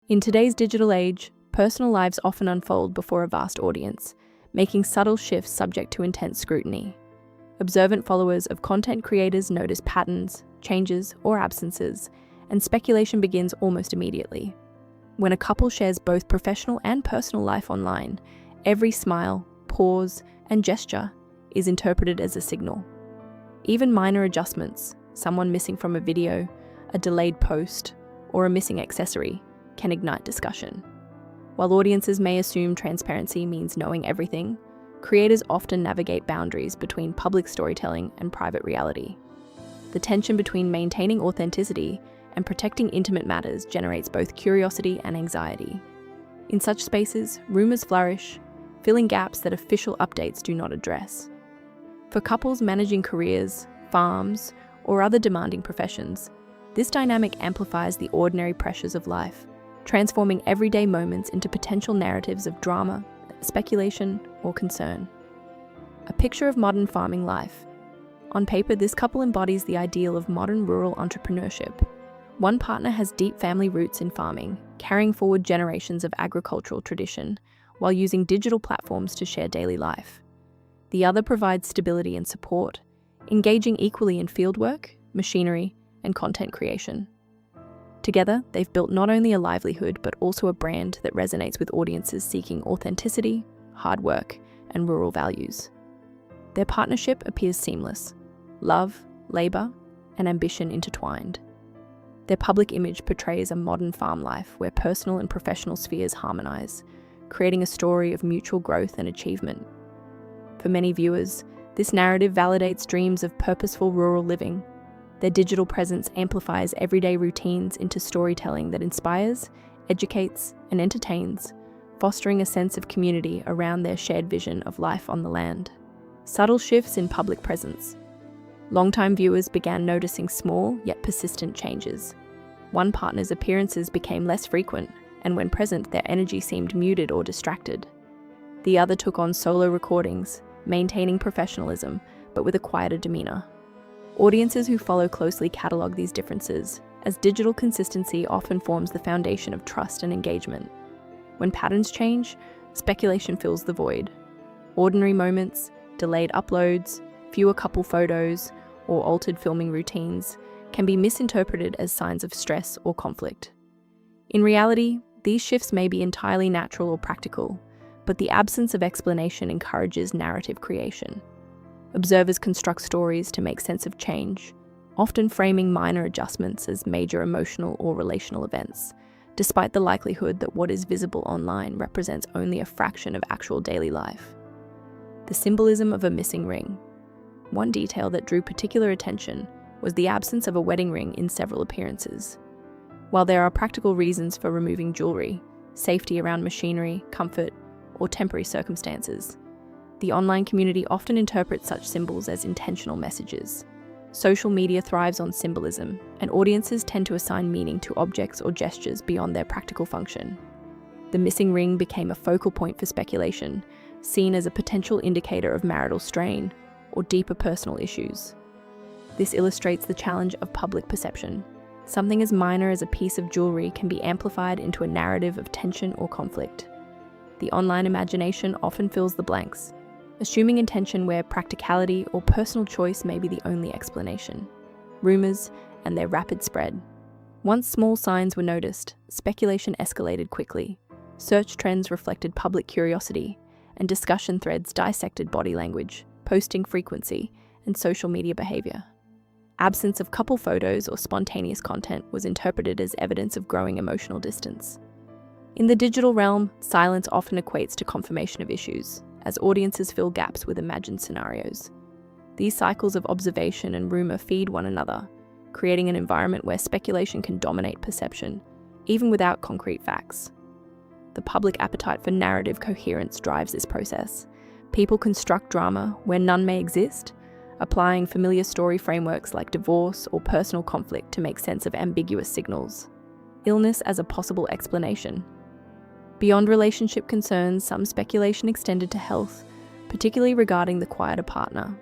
In today's digital age, personal lives often unfold before a vast audience, making subtle shifts subject to intense scrutiny. Observant followers of content creators notice patterns, changes, or absences, and speculation begins almost immediately. When a couple shares both professional and personal life online, every smile, pause, and gesture is interpreted as a signal. Even minor adjustments, someone missing from a video, a delayed post, or a missing accessory, can ignite discussion. While audiences may assume transparency means knowing everything, creators often navigate boundaries between public storytelling and private reality. The tension between maintaining authenticity and protecting intimate matters generates both curiosity and anxiety. In such spaces, rumors flourish, filling gaps that official updates do not address. For couples managing careers, farms, or other demanding professions, this dynamic amplifies the ordinary pressures of life, transforming everyday moments into potential narratives of drama, speculation, or concern. A picture of modern farming life. On paper, this couple embodies the ideal of modern rural entrepreneurship. One partner has deep family roots in farming, carrying forward generations of agricultural tradition, while using digital platforms to share daily life. The other provides stability and support, engaging equally in fieldwork, machinery, and content creation. Together, they've built not only a livelihood, but also a brand that resonates with audiences seeking authenticity, hard work, and rural values. Their partnership appears seamless: love, labor, and ambition intertwined. Their public image portrays a modern farm life where personal and professional spheres harmonize, creating a story of mutual growth and achievement. For many viewers, this narrative validates dreams of purposeful rural living. Their digital presence amplifies everyday routines into storytelling that inspires, educates, and entertains, fostering a sense of community around their shared vision of life on the land. Subtle shifts in public presence. Longtime viewers began noticing small yet persistent changes. One partner's appearances became less frequent, and when present, their energy seemed muted or distracted. The other took on solo recordings, maintaining professionalism, but with a quieter demeanor. Audiences who follow closely catalog these differences, as digital consistency often forms the foundation of trust and engagement. When patterns change, speculation fills the void. Ordinary moments, delayed uploads, fewer couple photos, or altered filming routines can be misinterpreted as signs of stress or conflict. In reality, these shifts may be entirely natural or practical, but the absence of explanation encourages narrative creation. Observers construct stories to make sense of change, often framing minor adjustments as major emotional or relational events, despite the likelihood that what is visible online represents only a fraction of actual daily life. The symbolism of a missing ring. One detail that drew particular attention was the absence of a wedding ring in several appearances. While there are practical reasons for removing jewelry, safety around machinery, comfort, or temporary circumstances, the online community often interprets such symbols as intentional messages. Social media thrives on symbolism, and audiences tend to assign meaning to objects or gestures beyond their practical function. The missing ring became a focal point for speculation, seen as a potential indicator of marital strain or deeper personal issues. This illustrates the challenge of public perception. Something as minor as a piece of jewelry can be amplified into a narrative of tension or conflict. The online imagination often fills the blanks, assuming intention where practicality or personal choice may be the only explanation. Rumors and their rapid spread. Once small signs were noticed, speculation escalated quickly. Search trends reflected public curiosity, and discussion threads dissected body language, posting frequency, and social media behavior. Absence of couple photos or spontaneous content was interpreted as evidence of growing emotional distance. In the digital realm, silence often equates to confirmation of issues, as audiences fill gaps with imagined scenarios. These cycles of observation and rumor feed one another, creating an environment where speculation can dominate perception, even without concrete facts. The public appetite for narrative coherence drives this process. People construct drama where none may exist, applying familiar story frameworks like divorce or personal conflict to make sense of ambiguous signals. Illness as a possible explanation. Beyond relationship concerns, some speculation extended to health, particularly regarding the quieter partner.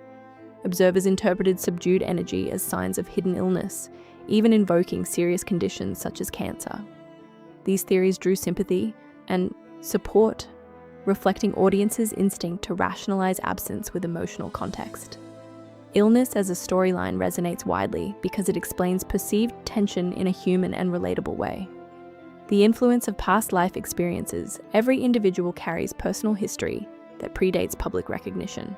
Observers interpreted subdued energy as signs of hidden illness, even invoking serious conditions such as cancer. These theories drew sympathy and support, reflecting audiences' instinct to rationalize absence with emotional context. Illness as a storyline resonates widely because it explains perceived tension in a human and relatable way. The influence of past life experiences. Every individual carries personal history that predates public recognition.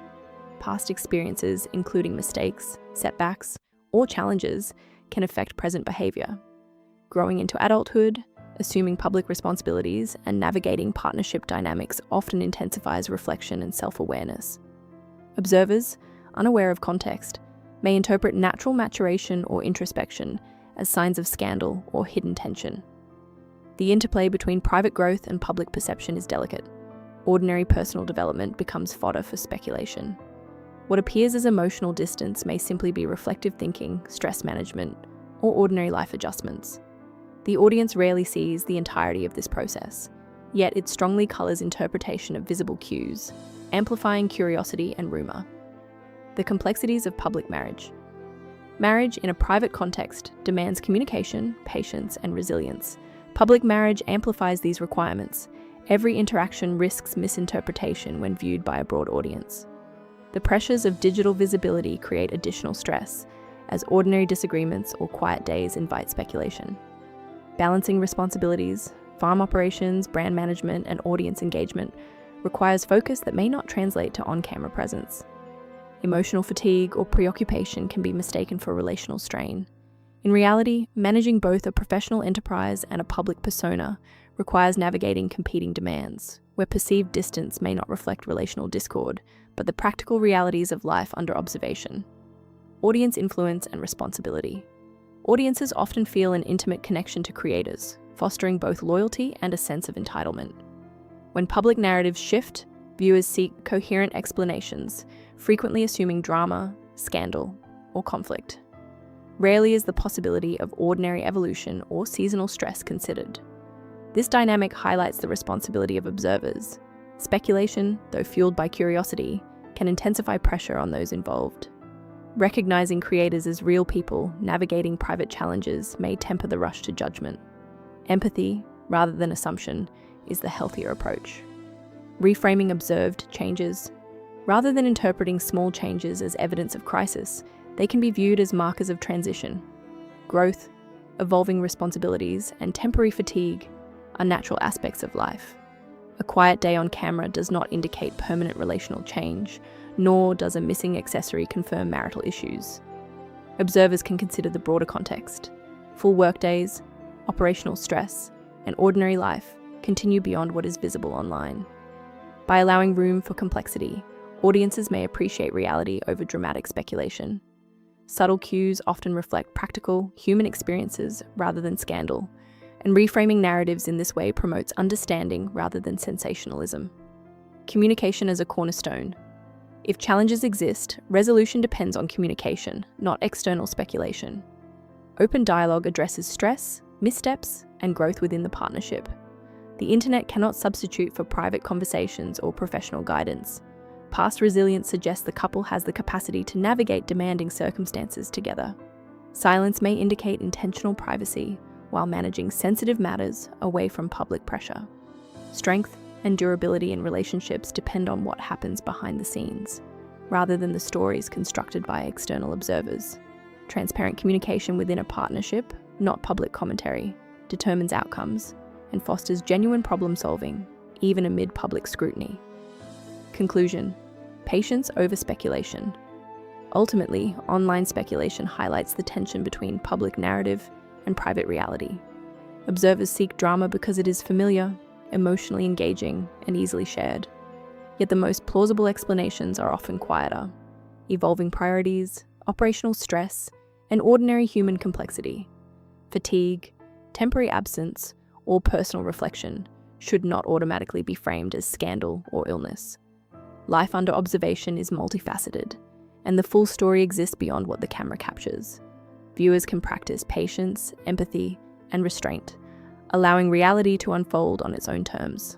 Past experiences, including mistakes, setbacks, or challenges, can affect present behavior. Growing into adulthood, assuming public responsibilities, and navigating partnership dynamics often intensifies reflection and self-awareness. Observers, unaware of context, may interpret natural maturation or introspection as signs of scandal or hidden tension. The interplay between private growth and public perception is delicate. Ordinary personal development becomes fodder for speculation. What appears as emotional distance may simply be reflective thinking, stress management, or ordinary life adjustments. The audience rarely sees the entirety of this process, yet it strongly colors interpretation of visible cues, amplifying curiosity and rumor. The complexities of public marriage. Marriage in a private context demands communication, patience, and resilience. Public marriage amplifies these requirements. Every interaction risks misinterpretation when viewed by a broad audience. The pressures of digital visibility create additional stress, as ordinary disagreements or quiet days invite speculation. Balancing responsibilities, farm operations, brand management, and audience engagement requires focus that may not translate to on-camera presence. Emotional fatigue or preoccupation can be mistaken for relational strain. In reality, managing both a professional enterprise and a public persona requires navigating competing demands, where perceived distance may not reflect relational discord, but the practical realities of life under observation. Audience influence and responsibility. Audiences often feel an intimate connection to creators, fostering both loyalty and a sense of entitlement. When public narratives shift, viewers seek coherent explanations, frequently assuming drama, scandal, or conflict. Rarely is the possibility of ordinary evolution or seasonal stress considered. This dynamic highlights the responsibility of observers. Speculation, though fueled by curiosity, can intensify pressure on those involved. Recognizing creators as real people navigating private challenges may temper the rush to judgment. Empathy, rather than assumption, is the healthier approach. Reframing observed changes. Rather than interpreting small changes as evidence of crisis, they can be viewed as markers of transition. Growth, evolving responsibilities, and temporary fatigue are natural aspects of life. A quiet day on camera does not indicate permanent relational change, nor does a missing accessory confirm marital issues. Observers can consider the broader context. Full workdays, operational stress, and ordinary life continue beyond what is visible online. By allowing room for complexity, audiences may appreciate reality over dramatic speculation. Subtle cues often reflect practical, human experiences rather than scandal, and reframing narratives in this way promotes understanding rather than sensationalism. Communication as a cornerstone. If challenges exist, resolution depends on communication, not external speculation. Open dialogue addresses stress, missteps, and growth within the partnership. The internet cannot substitute for private conversations or professional guidance. Past resilience suggests the couple has the capacity to navigate demanding circumstances together. Silence may indicate intentional privacy while managing sensitive matters away from public pressure. Strength and durability in relationships depend on what happens behind the scenes, rather than the stories constructed by external observers. Transparent communication within a partnership, not public commentary, determines outcomes and fosters genuine problem solving, even amid public scrutiny. Conclusion: patience over speculation. Ultimately, online speculation highlights the tension between public narrative and private reality. Observers seek drama because it is familiar, emotionally engaging, and easily shared. Yet the most plausible explanations are often quieter. Evolving priorities, operational stress, and ordinary human complexity. Fatigue, temporary absence, or personal reflection should not automatically be framed as scandal or illness. Life under observation is multifaceted, and the full story exists beyond what the camera captures. Viewers can practice patience, empathy, and restraint, allowing reality to unfold on its own terms.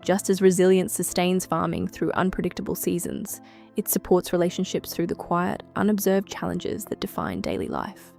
Just as resilience sustains farming through unpredictable seasons, it supports relationships through the quiet, unobserved challenges that define daily life.